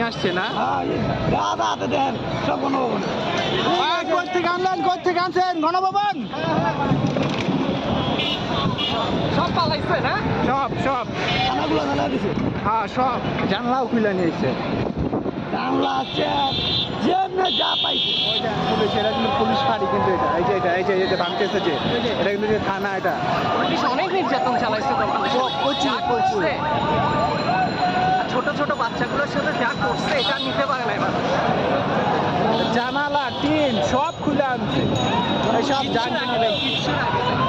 আসছে না? হাতে দেন সব গণভবন। কই থেকে আনলেন, কই থেকে আনছেন গণভবন? সব পালাইছে না? সব সব খানাগুলো ফেলা দিছে। হ্যাঁ সব জানলাও খুলে নিয়েছে। জানলা আছে যেমনে যা পাইছে। ওইটা পুলিশ, এটা কিন্তু পুলিশ ফাঁড়ি কিন্তু এটা। এই যে এটা, এই যে এই যে ভাঙতেছে যে, এটা কিন্তু যে থানা এটা। পুলিশ অনেক নির্যাতন চালাইছে তো মানুষের। প্রচুর প্রচুর। ছোট ছোট বাচ্চাগুলোর সাথে যা করছে এটা নিতে পারে না এবার। জানালা টিন সব খুলে আনছে, সব জানলা কিচ্ছু লাগে না।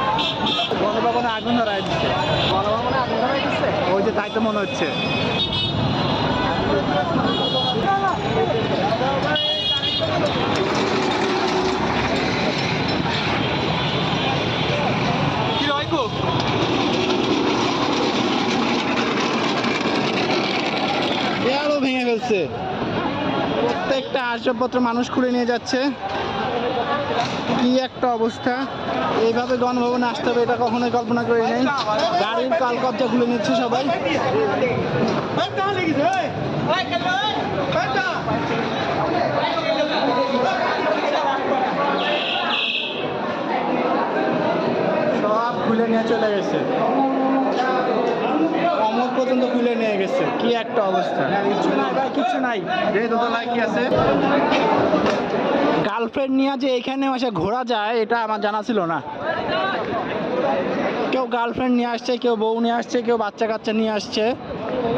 গণভবনে আগুন ধরায় দিচ্ছে। গণভবনে আগুন ধরাই দিচ্ছে। ওই যে তাই তো মনে হচ্ছে। দেয়ালও ভেঙে ফেলছে, প্রত্যেকটা আসবাবপত্র মানুষ খুলে নিয়ে যাচ্ছে। কি একটা অবস্থা! এইভাবে গণভবনে আসতে হবে এটা কখনোই কল্পনা করি নাই। গাড়ির কালকব্জা খুলে নিচ্ছে সবাই। সব খুলে নিয়ে চলে গেছে, কমর পর্যন্ত খুলে নিয়ে গেছে। কি একটা অবস্থা! কিচ্ছু নাই ভাই, কিচ্ছু নাই। যেহেতু দোতলায় কি আছে, গার্লফ্রেন্ড নিয়ে যে এখানে এসে ঘোরা যায় এটা আমার জানা ছিল না। কেউ গার্লফ্রেন্ড নিয়ে আসছে, কেউ বউ নিয়ে আসছে, কেউ বাচ্চা কাচ্চা নিয়ে আসছে।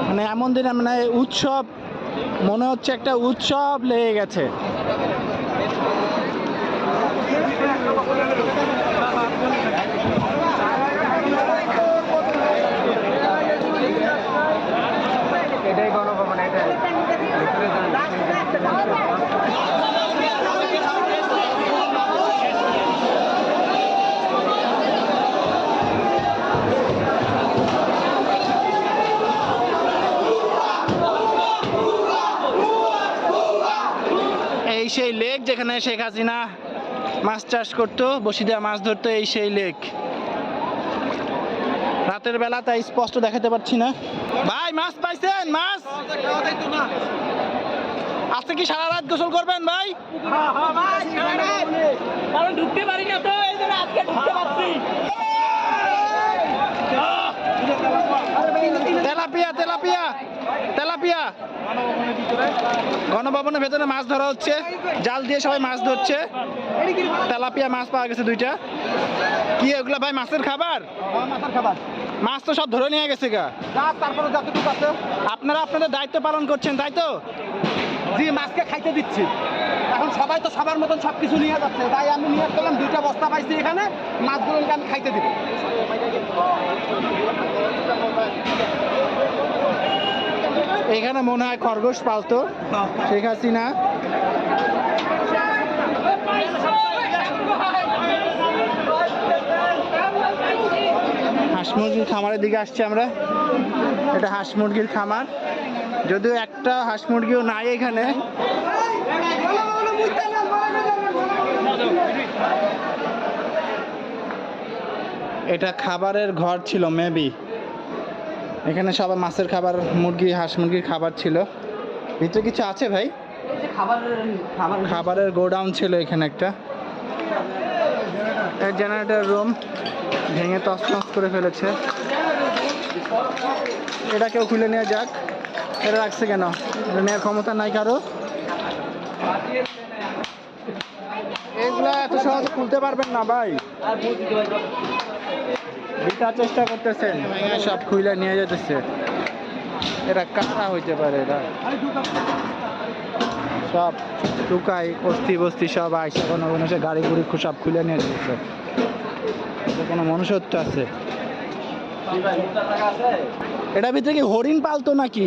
মানে এমন দিনে মানে উৎসব মনে হচ্ছে, একটা উৎসব লেগে গেছে। এটাই গণভবন, এটাই। এই সেই লেক যেখানে শেখ হাসিনা মাছ চাষ করতো, বসি দেওয়া মাছ ধরতো, এই সেই লেক। রাতের বেলা তাই স্পষ্ট দেখাতে পারছি না। ভাই মাছ পাইছেন? মাছ আজকে কি সারা রাত গোসল করবেন ভাই? কারণ ঢুকতে পারি না তো, এই জন্য আজকে ঢুকতে পারছি। তেলাপিয়া তেলাপিয়া তেলাপিয়া গণভবনের ভেতরে মাছ ধরা হচ্ছে, জাল দিয়ে সবাই মাছ ধরছে। তেলাপিয়া মাছ পাওয়া গেছে 2টা। কি এগুলা ভাই মাছের খাবার? মাথার খাবার মাছ তো সব ধরে নিয়ে গেছে গা। তারপরে যতটুকু আছে আপনারা আপনাদের দায়িত্ব পালন করছেন তাই তো? জি, মাছকে খাইতে দিচ্ছি। এখন সবাই তো সবার মতন সবকিছু নিয়ে যাচ্ছে, তাই আমি নিয়ে গেলাম। 2টা বস্তা পাইছি এখানে, মাছগুলোকে আমি খাইতে দিব। এখানে মনে হয় খরগোশ পালতো শেখ হাসিনা। হাঁস মুরগির খামারের দিকে আসছি আমরা। এটা হাঁস মুরগির খামার, যদিও একটা হাঁস মুরগিও নাই এখানে। এটা খাবারের ঘর ছিল মেবি। এখানে সবাই মাছের খাবার, মুরগি হাঁস মুরগির খাবার ছিল। ভিতরে কিছু আছে ভাই? খাবারের গোডাউন ছিল এখানে একটা। জেনারেটর রুম ভেঙে তছনছ করে ফেলেছে। এটা কেউ খুলে নিয়ে যাক। এটা রাখছে কেন? এটা নেওয়ার ক্ষমতা নাই কারো। এগুলা এত সহজে খুলতে পারবেন না ভাই। বিটার চেষ্টা করতেছেন, সব খুলে নিয়ে যেতেছে। এটা কারা হইতে পারে? এটা সব টুকাই বস্তি বস্তি সব আইসা কোনো কোনো সে গাড়ি গুড়ি সব খুলে নিয়ে যেতেছে। কোনো মনুষ্যত্ব আছে? এটার ভিতরে কি হরিণ পালতো নাকি?